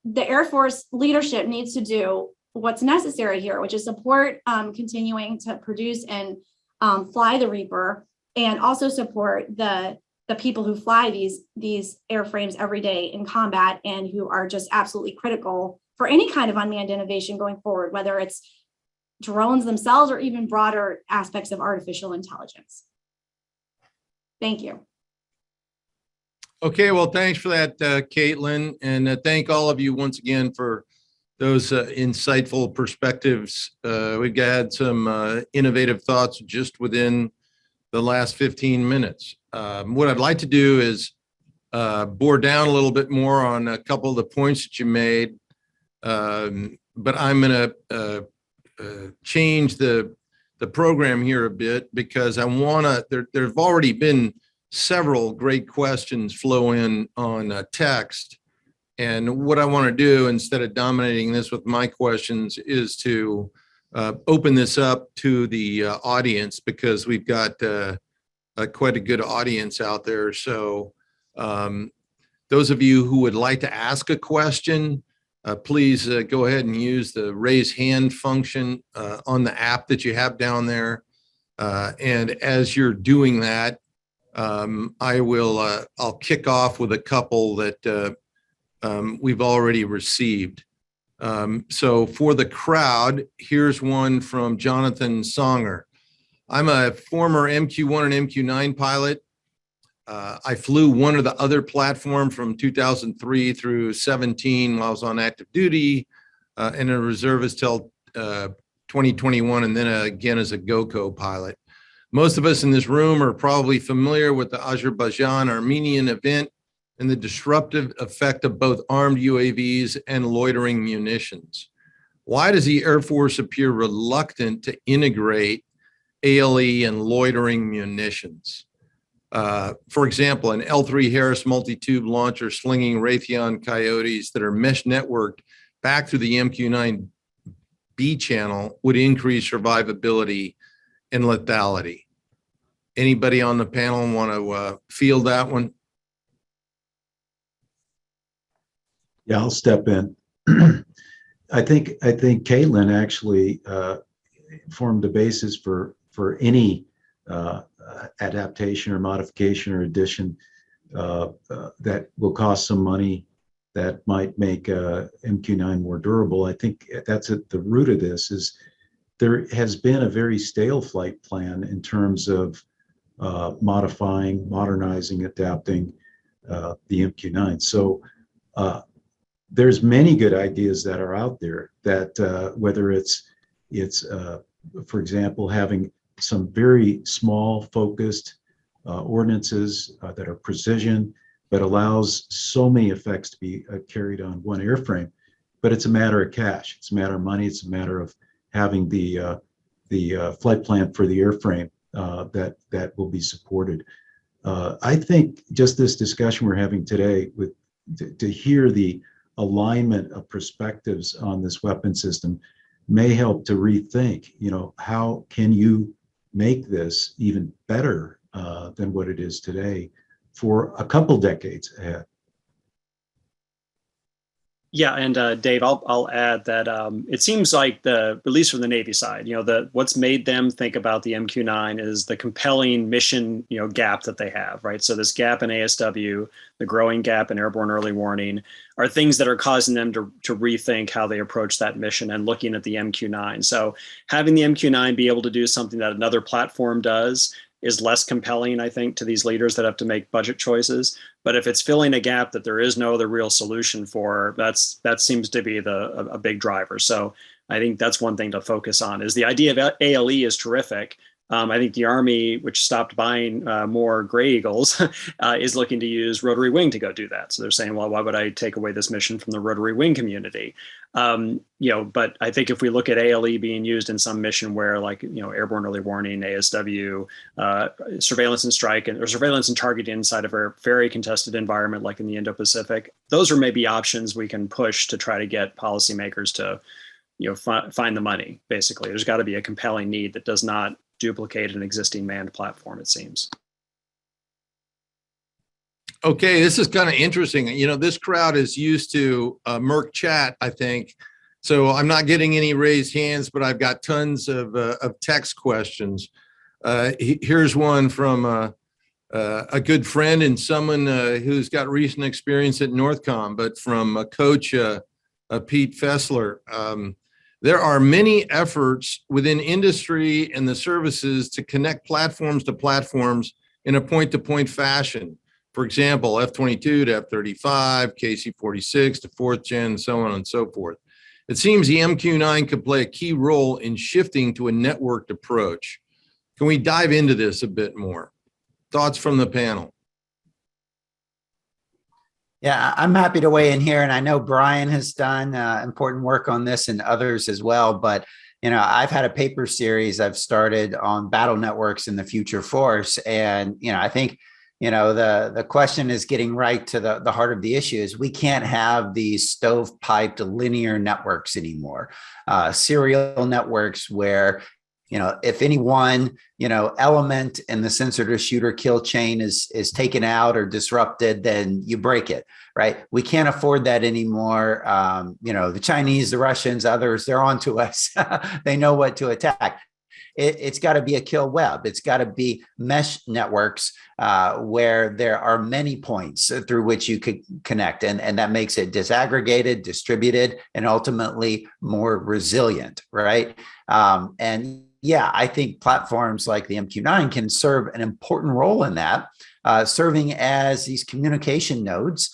the Air Force leadership needs to do what's necessary here, which is support continuing to produce and fly the Reaper, and also support the people who fly these airframes every day in combat and who are just absolutely critical for any kind of unmanned innovation going forward, whether it's drones themselves or even broader aspects of artificial intelligence. Thank you. Okay, well, thanks for that, Caitlin, and thank all of you once again for those insightful perspectives. We've had some innovative thoughts just within the last 15 minutes. What I'd like to do is bore down a little bit more on a couple of the points that you made, but I'm going to change the program here a bit because I want to, there have already been several great questions flow in on text. And what I want to do, instead of dominating this with my questions, is to open this up to the audience, because we've got quite a good audience out there. So those of you who would like to ask a question, please go ahead and use the raise hand function on the app that you have down there. And as you're doing that, I'll kick off with a couple that we've already received. So for the crowd, here's one from Jonathan Songer. I'm a former MQ-1 and MQ-9 pilot. I flew one or the other platform from 2003 through 17 while I was on active duty, and a reservist till 2021, and then again as a GoCo pilot. Most of us in this room are probably familiar with the Azerbaijan-Armenian event and the disruptive effect of both armed UAVs and loitering munitions. Why does the Air Force appear reluctant to integrate ALE and loitering munitions? For example, an L3 Harris multi-tube launcher slinging Raytheon Coyotes that are mesh networked back through the MQ-9 B channel would increase survivability and lethality. Anybody on the panel want to field that one? Yeah, I'll step in. I think Caitlin actually formed the basis for any adaptation or modification or addition that will cost some money, that might make MQ-9 more durable. I think that's at the root of this. Is there has been a very stale flight plan in terms of modifying, modernizing, adapting the MQ-9. So there's many good ideas that are out there that whether it's for example, having some very small focused ordinances that are precision, but allows so many effects to be carried on one airframe. But it's a matter of cash. It's a matter of money. It's a matter of having the flight plan for the airframe that will be supported. I think just this discussion we're having today, with to hear the alignment of perspectives on this weapon system, may help to rethink, how can you make this even better than what it is today for a couple decades ahead. Yeah, and Dave, I'll add that it seems like the, at least from the Navy side, what's made them think about the MQ-9 is the compelling mission, gap that they have, right? So this gap in ASW, the growing gap in airborne early warning, are things that are causing them to rethink how they approach that mission and looking at the MQ-9. So having the MQ-9 be able to do something that another platform does, is less compelling, I think, to these leaders that have to make budget choices. But if it's filling a gap that there is no other real solution for, that seems to be a big driver. So I think that's one thing to focus on. Is the idea of ALE is terrific. I think the Army, which stopped buying more Gray Eagles, is looking to use rotary wing to go do that. So they're saying, well, why would I take away this mission from the rotary wing community? But I think if we look at ALE being used in some mission where, like, airborne early warning, ASW, surveillance and strike, or surveillance and targeting inside of a very contested environment like in the Indo-Pacific, those are maybe options we can push to try to get policymakers to find the money. Basically, there's got to be a compelling need that does not duplicate an existing manned platform, it seems. Okay, this is kind of interesting. This crowd is used to Merc chat, I think. So I'm not getting any raised hands, but I've got tons of text questions. Here's one from a good friend and someone who's got recent experience at Northcom, but from Coach Pete Fessler. There are many efforts within industry and the services to connect platforms to platforms in a point-to-point fashion. For example, F-22 to F-35, KC-46 to 4th gen, and so on and so forth. It seems the MQ-9 could play a key role in shifting to a networked approach. Can we dive into this a bit more? Thoughts from the panel? Yeah, I'm happy to weigh in here. And I know Bryan has done important work on this and others as well. But, I've had a paper series I've started on battle networks in the future force. And, I think, the question is getting right to the heart of the issue is we can't have these stovepiped linear networks anymore, serial networks where, if any one, element in the sensor to shooter kill chain is taken out or disrupted, then you break it, right? We can't afford that anymore. The Chinese, the Russians, others, they're on to us. They know what to attack. It's got to be a kill web. It's got to be mesh networks where there are many points through which you could connect. And that makes it disaggregated, distributed, and ultimately more resilient, right? And yeah, I think platforms like the MQ-9 can serve an important role in that, serving as these communication nodes,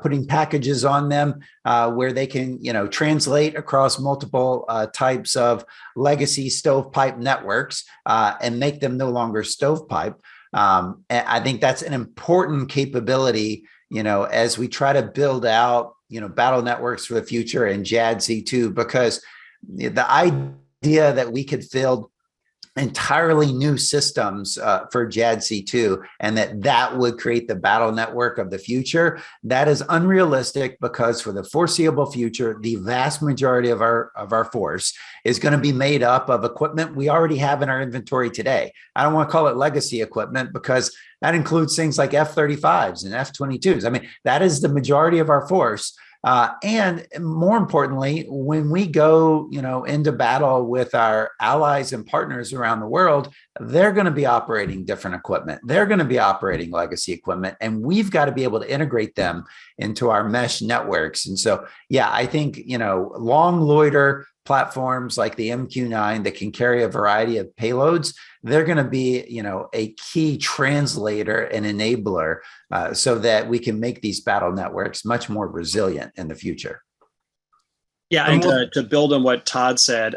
putting packages on them where they can, translate across multiple types of legacy stovepipe networks and make them no longer stovepipe. And I think that's an important capability, as we try to build out, battle networks for the future and JADC2, because the idea that we could build entirely new systems for JADC2 and that would create the battle network of the future, that is unrealistic, because for the foreseeable future, the vast majority of our force is going to be made up of equipment we already have in our inventory today. I don't want to call it legacy equipment because that includes things like F-35s and F-22s. I mean, that is the majority of our force. And more importantly, when we go, into battle with our allies and partners around the world, they're going to be operating different equipment. They're going to be operating legacy equipment, and we've got to be able to integrate them into our mesh networks. And so, yeah, I think, long loiter platforms like the MQ-9 that can carry a variety of payloads, they're going to be, a key translator and enabler so that we can make these battle networks much more resilient in the future. Yeah, and to build on what Todd said,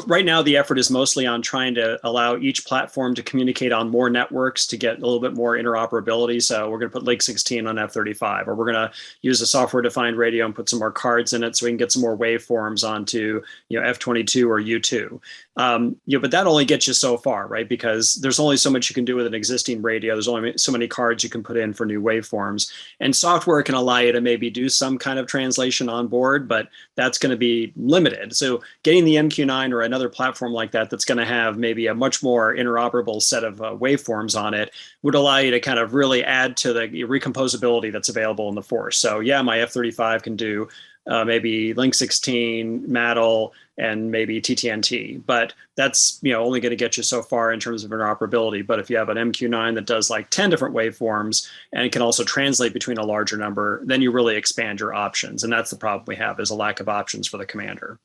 right now the effort is mostly on trying to allow each platform to communicate on more networks to get a little bit more interoperability. So we're going to put Link 16 on F-35, or we're going to use a software-defined radio and put some more cards in it so we can get some more waveforms onto F-22 or U-2. But that only gets you so far, right? Because there's only so much you can do with an existing radio. There's only so many cards you can put in for new waveforms, and software can allow you to maybe do some kind of translation on board, but that's going to be limited. So getting the MQ-9 or another platform like that that's going to have maybe a much more interoperable set of waveforms on it would allow you to kind of really add to the recomposability that's available in the force. So yeah, my F-35 can do maybe Link 16, MADL, and maybe TTNT, but that's only going to get you so far in terms of interoperability. But if you have an MQ-9 that does like 10 different waveforms and can also translate between a larger number, then you really expand your options. And that's the problem we have, is a lack of options for the commander.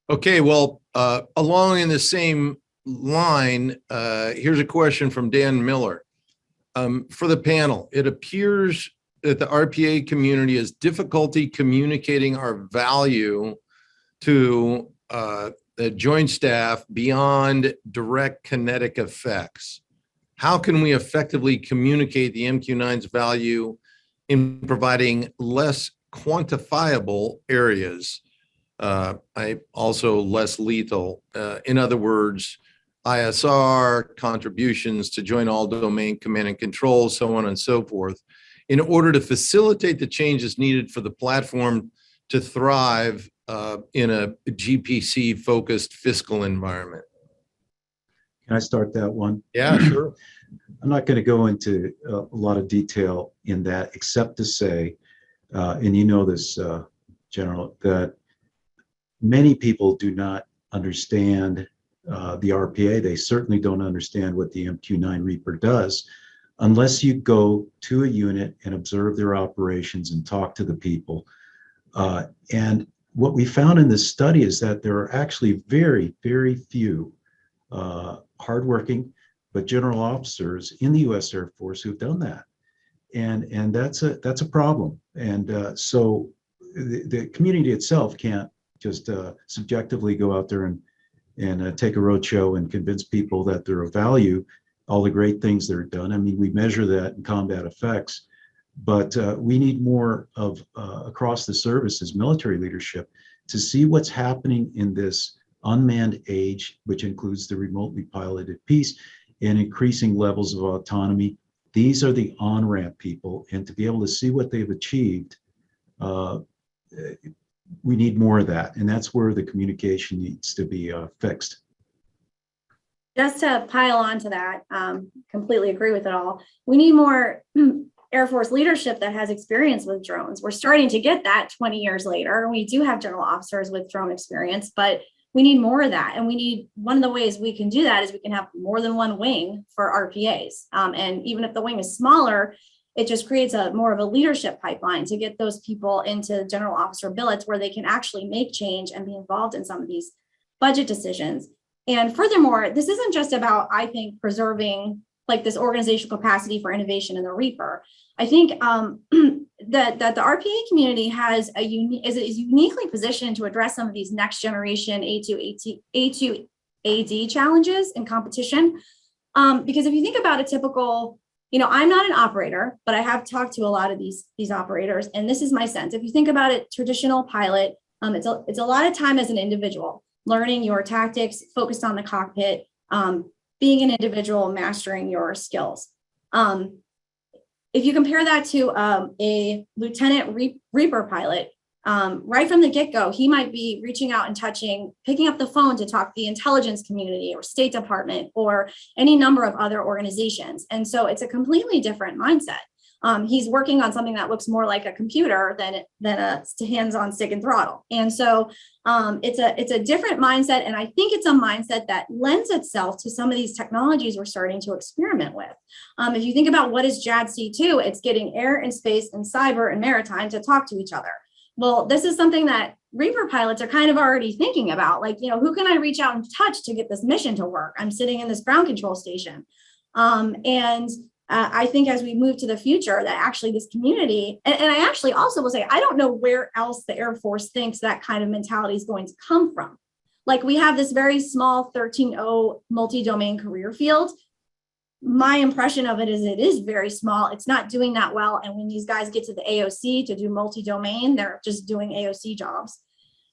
Okay, well, along in the same line, here's a question from Dan Miller. For the panel, it appears that the RPA community has difficulty communicating our value to the Joint Staff beyond direct kinetic effects. How can we effectively communicate the MQ-9's value in providing less quantifiable areas? Also less lethal. In other words, ISR, contributions to joint all-domain command and control, so on and so forth, in order to facilitate the changes needed for the platform to thrive in a GPC-focused fiscal environment. Can I start that one? Yeah, sure. I'm not going to go into a lot of detail in that, except to say, and you know this, General, that many people do not understand the RPA. They certainly don't understand what the MQ-9 Reaper does unless you go to a unit and observe their operations and talk to the people. And what we found in this study is that there are actually very, very few hardworking but general officers in the U.S. Air Force who've done that, and that's a problem. And so the community itself can't just subjectively go out there and take a roadshow and convince people that they're of value, all the great things that are done. I mean, we measure that in combat effects, but we need more of across the services, military leadership, to see what's happening in this unmanned age, which includes the remotely piloted piece and increasing levels of autonomy. These are the on-ramp people, and to be able to see what they've achieved, we need more of that, and that's where the communication needs to be fixed. Just to pile on to that, completely agree with it all. We need more Air Force leadership that has experience with drones. We're starting to get that 20 years later. We do have general officers with drone experience, but we need more of that. And we need, one of the ways we can do that is we can have more than one wing for RPAs. And even if the wing is smaller, it just creates more of a leadership pipeline to get those people into general officer billets where they can actually make change and be involved in some of these budget decisions. And furthermore, this isn't just about, I think, preserving like this organizational capacity for innovation in the Reaper. I think that the RPA community is uniquely positioned to address some of these next generation A2AD challenges in competition. Because if you think about a typical, I'm not an operator, but I have talked to a lot of these operators, and this is my sense. If you think about it, traditional pilot, it's a lot of time as an individual, learning your tactics, focused on the cockpit, being an individual, mastering your skills. If you compare that to a Lieutenant Reaper pilot, right from the get-go, he might be reaching out and picking up the phone to talk to the intelligence community or State Department or any number of other organizations. And so it's a completely different mindset. He's working on something that looks more like a computer than a hands-on stick and throttle. And so it's a different mindset. And I think it's a mindset that lends itself to some of these technologies we're starting to experiment with. If you think about what is JADC2, it's getting air and space and cyber and maritime to talk to each other. Well, this is something that Reaper pilots are kind of already thinking about. Like, who can I reach out and touch to get this mission to work? I'm sitting in this ground control station. I think as we move to the future, that actually this community, and I actually also will say, I don't know where else the Air Force thinks that kind of mentality is going to come from. Like, we have this very small 13-0 multi-domain career field. My impression of it is very small. It's not doing that well. And when these guys get to the AOC to do multi-domain, they're just doing AOC jobs.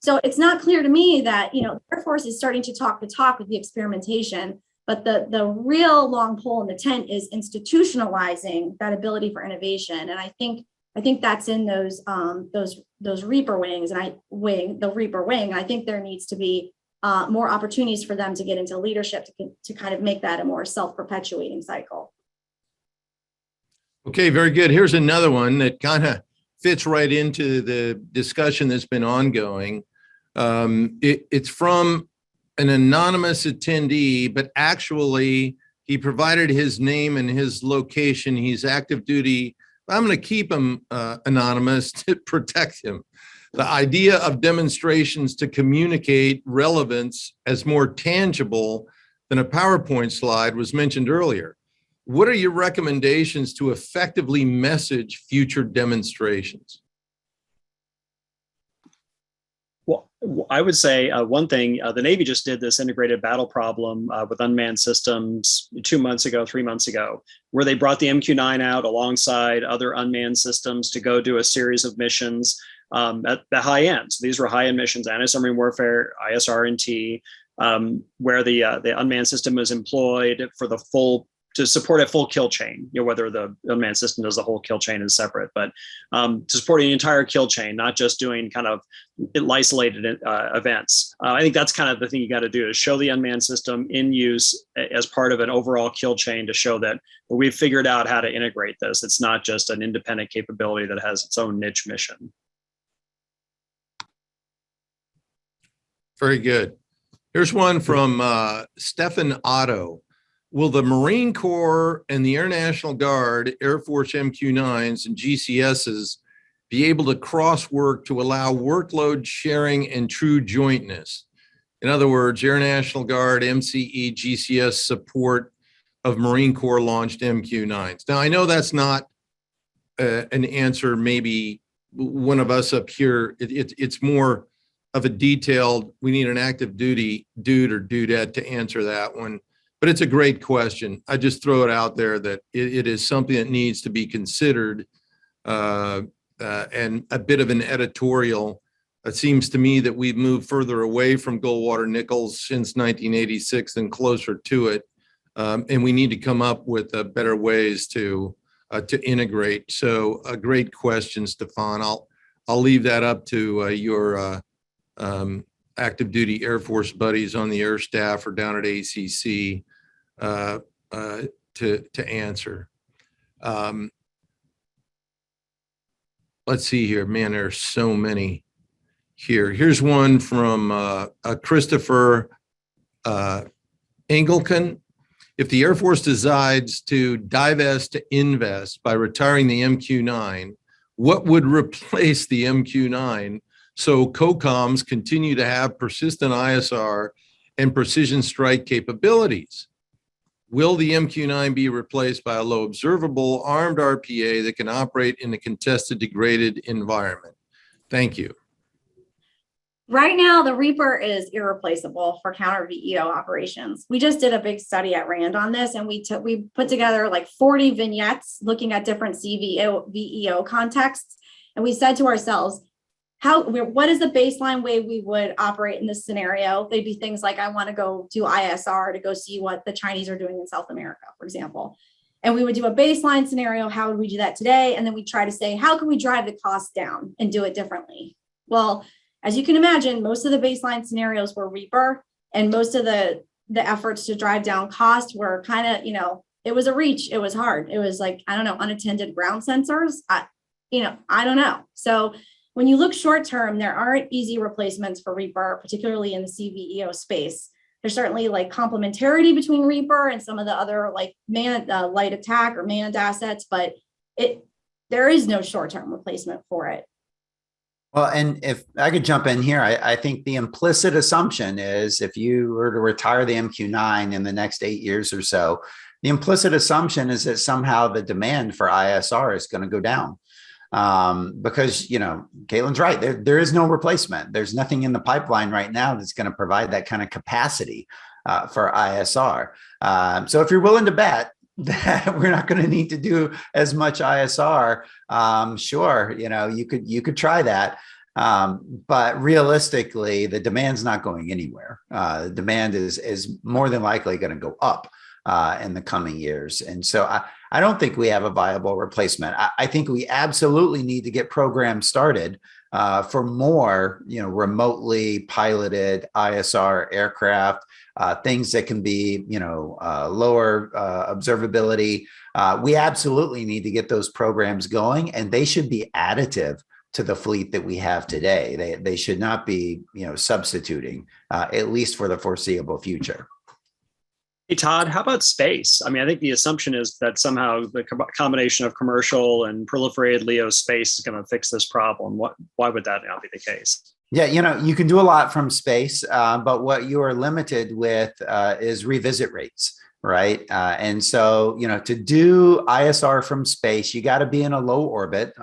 So it's not clear to me that, the Air Force is starting to talk the talk with the experimentation. But the real long pole in the tent is institutionalizing that ability for innovation, and I think that's in those Reaper wings, and the Reaper wing. I think there needs to be more opportunities for them to get into leadership to kind of make that a more self-perpetuating cycle. Okay, very good. Here's another one that kind of fits right into the discussion that's been ongoing. It's from an anonymous attendee, but actually he provided his name and his location. He's active duty. I'm going to keep him anonymous to protect him. The idea of demonstrations to communicate relevance as more tangible than a PowerPoint slide was mentioned earlier. What are your recommendations to effectively message future demonstrations? Well, I would say one thing, the Navy just did this integrated battle problem with unmanned systems 2 months ago, 3 months ago, where they brought the MQ-9 out alongside other unmanned systems to go do a series of missions at the high end. So these were high end missions, anti-submarine warfare, ISR&T, where the unmanned system was employed for the to support a full kill chain, whether the unmanned system does the whole kill chain is separate, but to support the entire kill chain, not just doing kind of isolated events. I think that's kind of the thing you got to do, is show the unmanned system in use as part of an overall kill chain to show that we've figured out how to integrate this. It's not just an independent capability that has its own niche mission. Very good. Here's one from Stefan Otto. Will the Marine Corps and the Air National Guard, Air Force MQ-9s and GCSs be able to cross-work to allow workload sharing and true jointness? In other words, Air National Guard, MCE, GCS support of Marine Corps launched MQ-9s. Now, I know that's not an answer, maybe one of us up here, it's more of a detailed, we need an active duty dude or dudette to answer that one. But it's a great question. I just throw it out there that it is something that needs to be considered, and a bit of an editorial. It seems to me that we've moved further away from Goldwater Nichols since 1986 and closer to it. And we need to come up with better ways to integrate. So a great question, Stefan. I'll leave that up to your active duty Air Force buddies on the air staff or down at ACC to answer. Let's see here, man, there's so many here. Here's one from Christopher Engelken. If the Air Force decides to divest to invest by retiring the MQ-9, what would replace the MQ-9 so COCOMs continue to have persistent ISR and precision strike capabilities? Will the MQ-9 be replaced by a low observable armed RPA that can operate in a contested, degraded environment? Thank you. Right now, the Reaper is irreplaceable for counter VEO operations. We just did a big study at RAND on this, and we put together like 40 vignettes looking at different VEO contexts. And we said to ourselves, what is the baseline way we would operate in this scenario? They'd be things like, I want to go do ISR to go see what the Chinese are doing in South America, for example. And we would do a baseline scenario. How would we do that today? And then we try to say, how can we drive the cost down and do it differently? Well, as you can imagine, most of the baseline scenarios were Reaper, and most of the efforts to drive down cost were kind of, it was a reach. It was hard. It was like, I don't know, unattended ground sensors. I don't know. So when you look short term, there aren't easy replacements for Reaper, particularly in the CVEO space. There's certainly like complementarity between Reaper and some of the other like light attack or manned assets, but there is no short term replacement for it. Well, and if I could jump in here, I think the implicit assumption is if you were to retire the MQ-9 in the next 8 years or so, the implicit assumption is that somehow the demand for ISR is going to go down. Because, Caitlin's right, there is no replacement. There's nothing in the pipeline right now that's going to provide that kind of capacity for ISR. So if you're willing to bet that we're not going to need to do as much ISR, sure, you could try that. But realistically, the demand's not going anywhere. The demand is more than likely going to go up in the coming years. And so I don't think we have a viable replacement. I think we absolutely need to get programs started for more, remotely piloted ISR aircraft, things that can be, lower observability. We absolutely need to get those programs going, and they should be additive to the fleet that we have today. They should not be, substituting, at least for the foreseeable future. Hey, Todd, how about space? I mean, I think the assumption is that somehow the combination of commercial and proliferated LEO space is going to fix this problem. Why would that not be the case? Yeah, you can do a lot from space, but what you are limited with is revisit rates, right? And so, to do ISR from space, you got to be in a low orbit,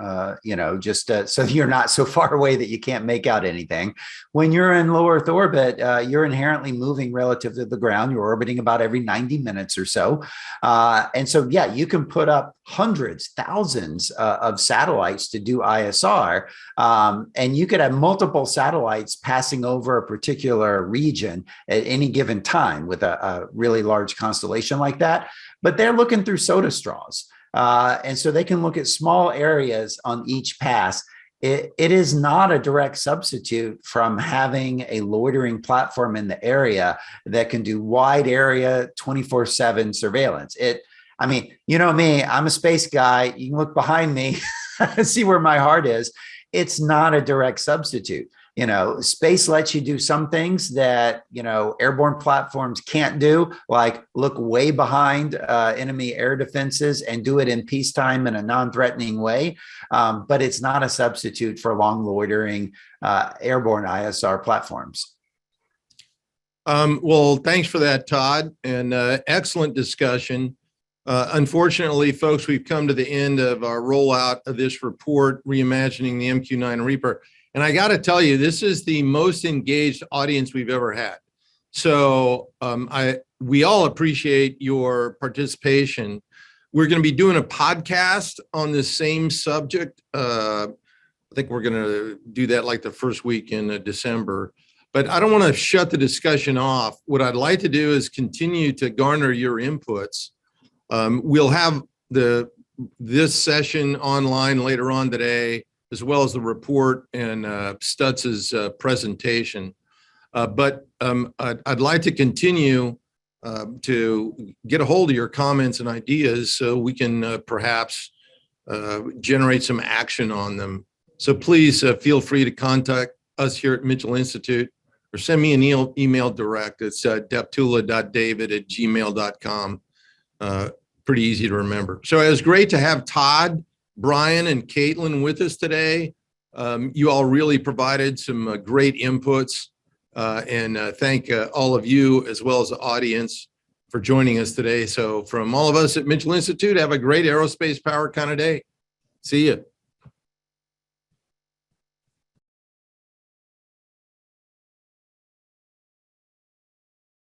just so you're not so far away that you can't make out anything. When you're in low Earth orbit, you're inherently moving relative to the ground. You're orbiting about every 90 minutes or so. And so, yeah, you can put up hundreds, thousands of satellites to do ISR. And you could have multiple satellites passing over a particular region at any given time with a really large constellation like that. But they're looking through soda straws. And so they can look at small areas on each pass. It is not a direct substitute from having a loitering platform in the area that can do wide area 24/7 surveillance. You know me, I'm a space guy. You can look behind me, see where my heart is. It's not a direct substitute. Space lets you do some things that, airborne platforms can't do, like look way behind enemy air defenses and do it in peacetime in a non-threatening way. But it's not a substitute for long loitering airborne ISR platforms. Well, thanks for that, Todd, and excellent discussion. Unfortunately, folks, we've come to the end of our rollout of this report, Reimagining the MQ-9 Reaper. And I got to tell you, this is the most engaged audience we've ever had. So we all appreciate your participation. We're going to be doing a podcast on this same subject. I think we're going to do that like the first week in December. But I don't want to shut the discussion off. What I'd like to do is continue to garner your inputs. We'll have this session online later on today, as well as the report and Stutz's presentation. But I'd like to continue to get a hold of your comments and ideas so we can perhaps generate some action on them. So please feel free to contact us here at Mitchell Institute or send me an email direct. It's deptula.david@gmail.com. Pretty easy to remember. So it was great to have Todd, Bryan, and Caitlin with us today. You all really provided some great inputs, and thank all of you as well as the audience for joining us today. So from all of us at Mitchell Institute, have a great aerospace power kind of day. See you.